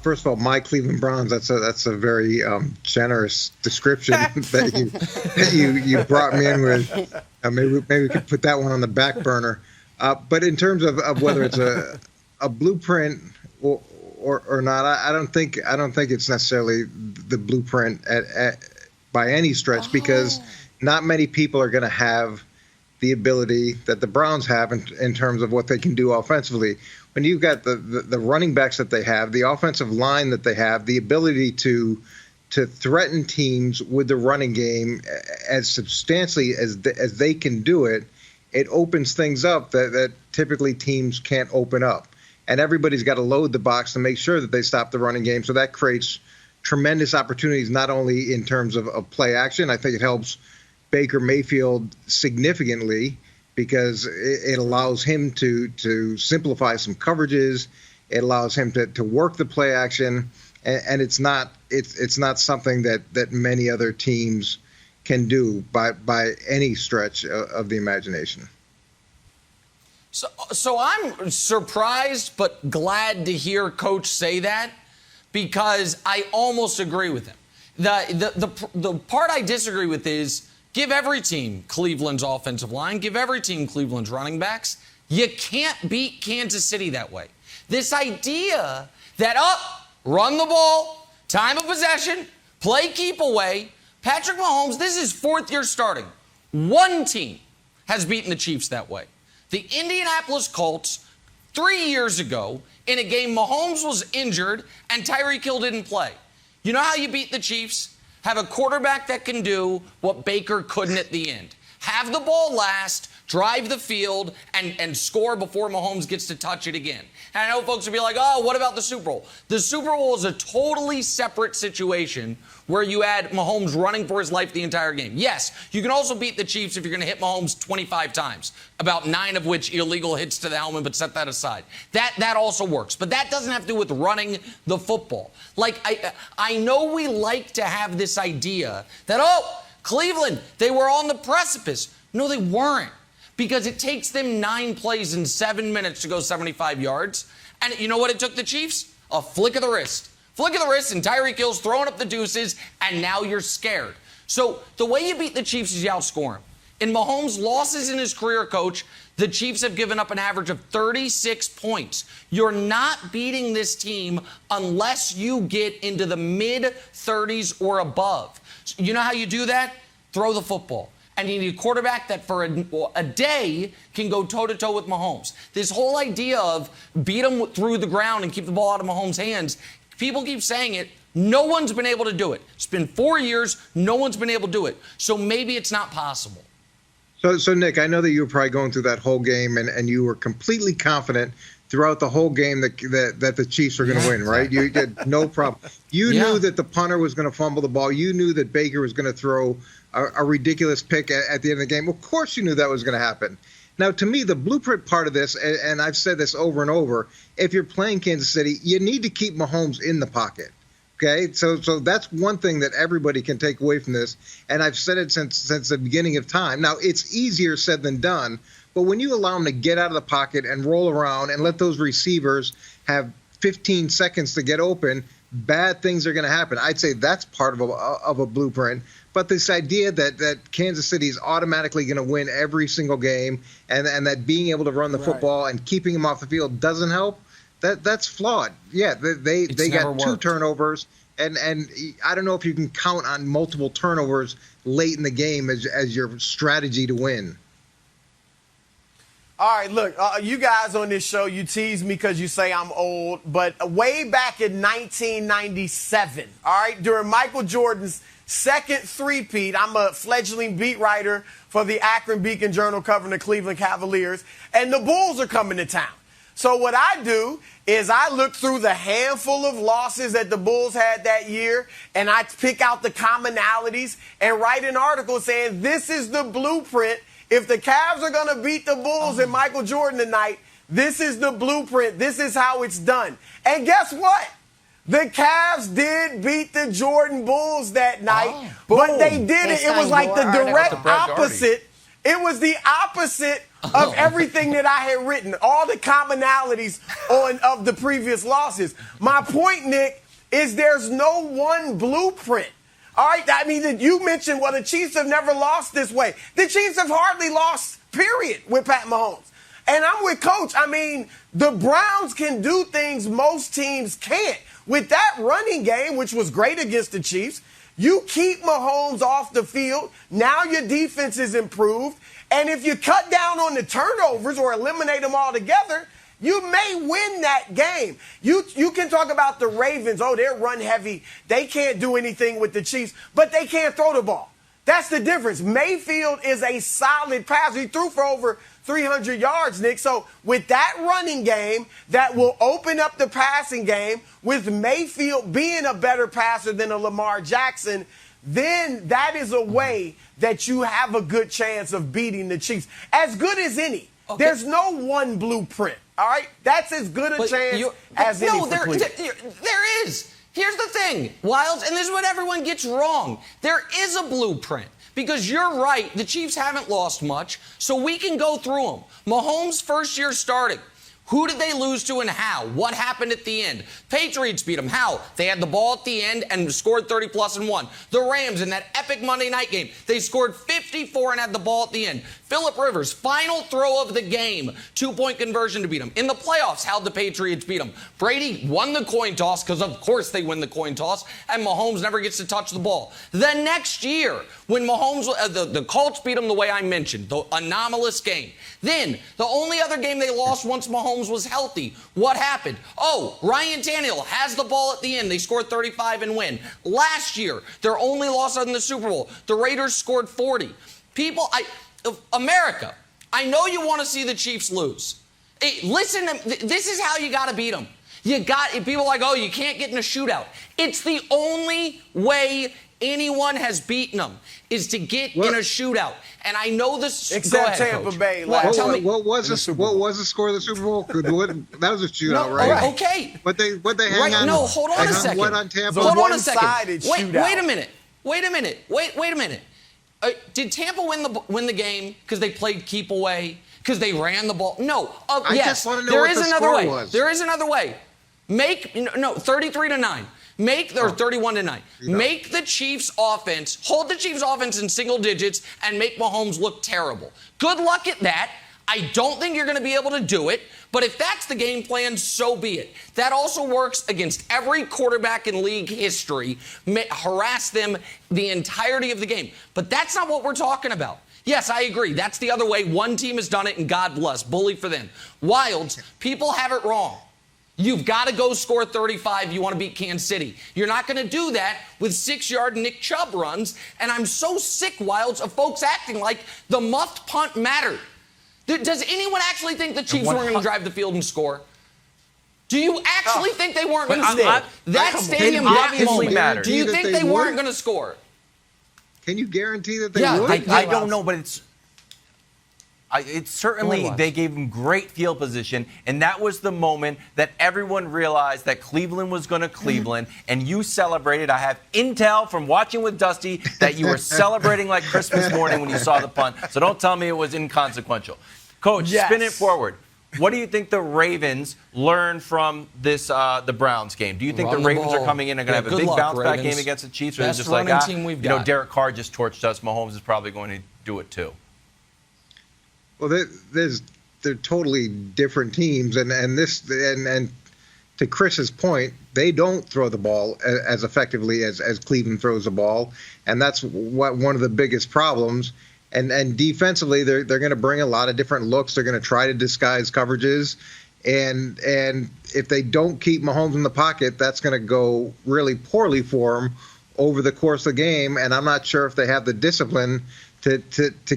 first of all, my Cleveland Browns. That's a very generous description that you brought me in with. Maybe we could put that one on the back burner. But in terms of whether it's a blueprint or not, I don't think it's necessarily the blueprint by any stretch, because not many people are going to have the ability that the Browns have in terms of what they can do offensively. When you've got the running backs that they have, the offensive line that they have, the ability to threaten teams with the running game as substantially as they can do it, it opens things up that typically teams can't open up. And everybody's got to load the box to make sure that they stop the running game. So that creates tremendous opportunities, not only in terms of play action. I think it helps Baker Mayfield significantly, because it allows him to simplify some coverages. It allows him to work the play action, and it's not something that many other teams can do by any stretch of the imagination. So I'm surprised but glad to hear Coach say that, because I almost agree with him. The part I disagree with is, give every team Cleveland's offensive line, give every team Cleveland's running backs. You can't beat Kansas City that way. This idea that, run the ball, time of possession, play keep away. Patrick Mahomes, this is his fourth year starting. One team has beaten the Chiefs that way. The Indianapolis Colts, 3 years ago, in a game Mahomes was injured and Tyreek Hill didn't play. You know how you beat the Chiefs? Have a quarterback that can do what Baker couldn't at the end. Have the ball last, drive the field, and score before Mahomes gets to touch it again. And I know folks will be like, what about the Super Bowl? The Super Bowl is a totally separate situation where you had Mahomes running for his life the entire game. Yes, you can also beat the Chiefs if you're going to hit Mahomes 25 times, about 9 of which illegal hits to the helmet, but set that aside. That also works. But that doesn't have to do with running the football. Like, I know we like to have this idea that, Cleveland, they were on the precipice. No, they weren't, because it takes them 9 plays in 7 minutes to go 75 yards. And you know what it took the Chiefs? A flick of the wrist. Flick of the wrist, and Tyreek Hill's throwing up the deuces, and now you're scared. So the way you beat the Chiefs is you outscore them. In Mahomes' losses in his career, Coach, the Chiefs have given up an average of 36 points. You're not beating this team unless you get into the mid-30s or above. You know how you do that? Throw the football. And you need a quarterback that for a day can go toe-to-toe with Mahomes. This whole idea of beat him through the ground and keep the ball out of Mahomes' hands, people keep saying it. No one's been able to do it. It's been 4 years. No one's been able to do it. So maybe it's not possible. So Nick, I know that you were probably going through that whole game, and you were completely confident throughout the whole game that the Chiefs were going to win, right? You did no problem. You knew that the punter was going to fumble the ball. You knew that Baker was going to throw a ridiculous pick at the end of the game. Of course you knew that was going to happen. Now, to me, the blueprint part of this, and I've said this over and over, if you're playing Kansas City, you need to keep Mahomes in the pocket. Okay, so that's one thing that everybody can take away from this, and I've said it since the beginning of time. Now, it's easier said than done, but when you allow them to get out of the pocket and roll around and let those receivers have 15 seconds to get open, bad things are going to happen. I'd say that's part of a blueprint. But this idea that Kansas City is automatically going to win every single game, and that being able to run the football and keeping them off the field doesn't help, that's flawed. Yeah, they got 2 turnovers, and I don't know if you can count on multiple turnovers late in the game as your strategy to win. All right, look, you guys on this show, you tease me because you say I'm old, but way back in 1997, all right, during Michael Jordan's second three-peat, I'm a fledgling beat writer for the Akron Beacon Journal covering the Cleveland Cavaliers, and the Bulls are coming to town. So what I do is I look through the handful of losses that the Bulls had that year, and I pick out the commonalities and write an article saying this is the blueprint. If the Cavs are going to beat the Bulls and Michael Jordan tonight, this is the blueprint. This is how it's done. And guess what? The Cavs did beat the Jordan Bulls that night, but they did it. It was like the direct opposite. It was the opposite of everything that I had written, all the commonalities of the previous losses. My point, Nick, is there's no one blueprint. All right, I mean, you mentioned, well, the Chiefs have never lost this way. The Chiefs have hardly lost, period, with Pat Mahomes. And I'm with Coach. I mean, the Browns can do things most teams can't. With that running game, which was great against the Chiefs, you keep Mahomes off the field. Now your defense is improved. And if you cut down on the turnovers or eliminate them altogether, you may win that game. You can talk about the Ravens. Oh, they're run heavy. They can't do anything with the Chiefs, but they can't throw the ball. That's the difference. Mayfield is a solid passer. He threw for over 300 yards, Nick. So with that running game that will open up the passing game, with Mayfield being a better passer than a Lamar Jackson, then that is a way that you have a good chance of beating the Chiefs. As good as any. Okay. There's no one blueprint, all right? That's as good a chance as any. No, there is. Here's the thing, Wildes, and this is what everyone gets wrong. There is a blueprint. Because you're right, the Chiefs haven't lost much, so we can go through them. Mahomes' first year starting. Who did they lose to and how? What happened at the end? Patriots beat them. How? They had the ball at the end and scored 30+ and won. The Rams in that epic Monday night game, they scored 54 and had the ball at the end. Phillip Rivers, final throw of the game, 2-point conversion to beat them. In the playoffs, how'd the Patriots beat them? Brady won the coin toss, because of course they win the coin toss, and Mahomes never gets to touch the ball. The next year, when Mahomes, the Colts beat them the way I mentioned, the anomalous game. Then, the only other game they lost once Mahomes was healthy. What happened? Oh, Ryan Tannehill has the ball at the end. They scored 35 and win. Last year, their only loss in the Super Bowl, the Raiders scored 40. America, I know you want to see the Chiefs lose. Hey, listen, this is how you got to beat them. People are like, oh, you can't get in a shootout. It's the only way anyone has beaten them is to get in a shootout. And I know this. Except Tampa Bay. What was the score of the Super Bowl? That was a shootout, right? Okay. But they hang on. No, hold on a second. What on Tampa? Hold on a second. Wait a minute. Did Tampa win the game because they played keep away? Because they ran the ball? No. Yes. There is another way. There is another way. 33-9. Make 31-9. Make the Chiefs offense, hold the Chiefs offense in single digits and make Mahomes look terrible. Good luck at that. I don't think you're going to be able to do it, but if that's the game plan, so be it. That also works against every quarterback in league history. Harass them the entirety of the game. But that's not what we're talking about. Yes, I agree. That's the other way. One team has done it, and God bless. Bully for them. Wildes, people have it wrong. You've got to go score 35. You want to beat Kansas City. You're not going to do that with 6-yard Nick Chubb runs. And I'm so sick, Wildes, of folks acting like the muffed punt mattered. Does anyone actually think the Chiefs weren't going to drive the field and score? Do you actually think they weren't going to score? That stadium obviously mattered. Do you think they weren't going to score? Can you guarantee that they would? I don't know, but it's certainly they gave him great field position, and that was the moment that everyone realized that Cleveland was going to Cleveland, and you celebrated. I have intel from watching with Dusty that you were celebrating like Christmas morning when you saw the punt, so don't tell me it was inconsequential. Coach, spin it forward. What do you think the Ravens learned from this the Browns game? Do you think the Ravens are coming in and going to have a big bounce-back game against the Chiefs? Or is it just like, Derek Carr just torched us. Mahomes is probably going to do it too. Well, they're totally different teams, and to Chris's point, they don't throw the ball as effectively as Cleveland throws the ball, and that's one of the biggest problems. And defensively, they're going to bring a lot of different looks. They're going to try to disguise coverages, and if they don't keep Mahomes in the pocket, that's going to go really poorly for them over the course of the game. And I'm not sure if they have the discipline to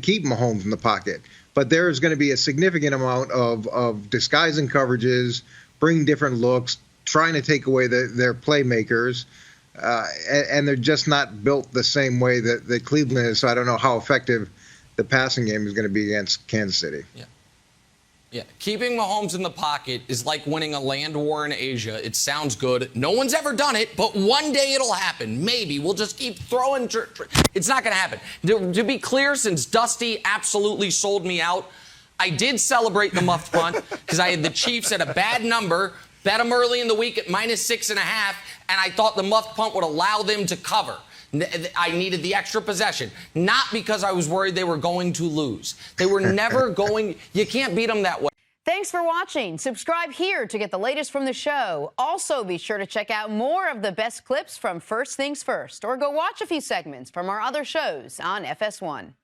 keep Mahomes in the pocket. But there is going to be a significant amount of disguising coverages, bringing different looks, trying to take away their playmakers, and they're just not built the same way that Cleveland is. So I don't know how effective the passing game is going to be against Kansas City. Yeah. Keeping Mahomes in the pocket is like winning a land war in Asia. It sounds good. No one's ever done it, but one day it'll happen. Maybe. We'll just keep throwing. It's not going to happen. To be clear, since Dusty absolutely sold me out, I did celebrate the muffed punt because I had the Chiefs at a bad number, bet them early in the week at -6.5, and I thought the muffed punt would allow them to cover. I needed the extra possession, not because I was worried they were going to lose. They were never going. You can't beat them that way. Thanks for watching. Subscribe here to get the latest from the show. Also, be sure to check out more of the best clips from First Things First, or go watch a few segments from our other shows on FS1.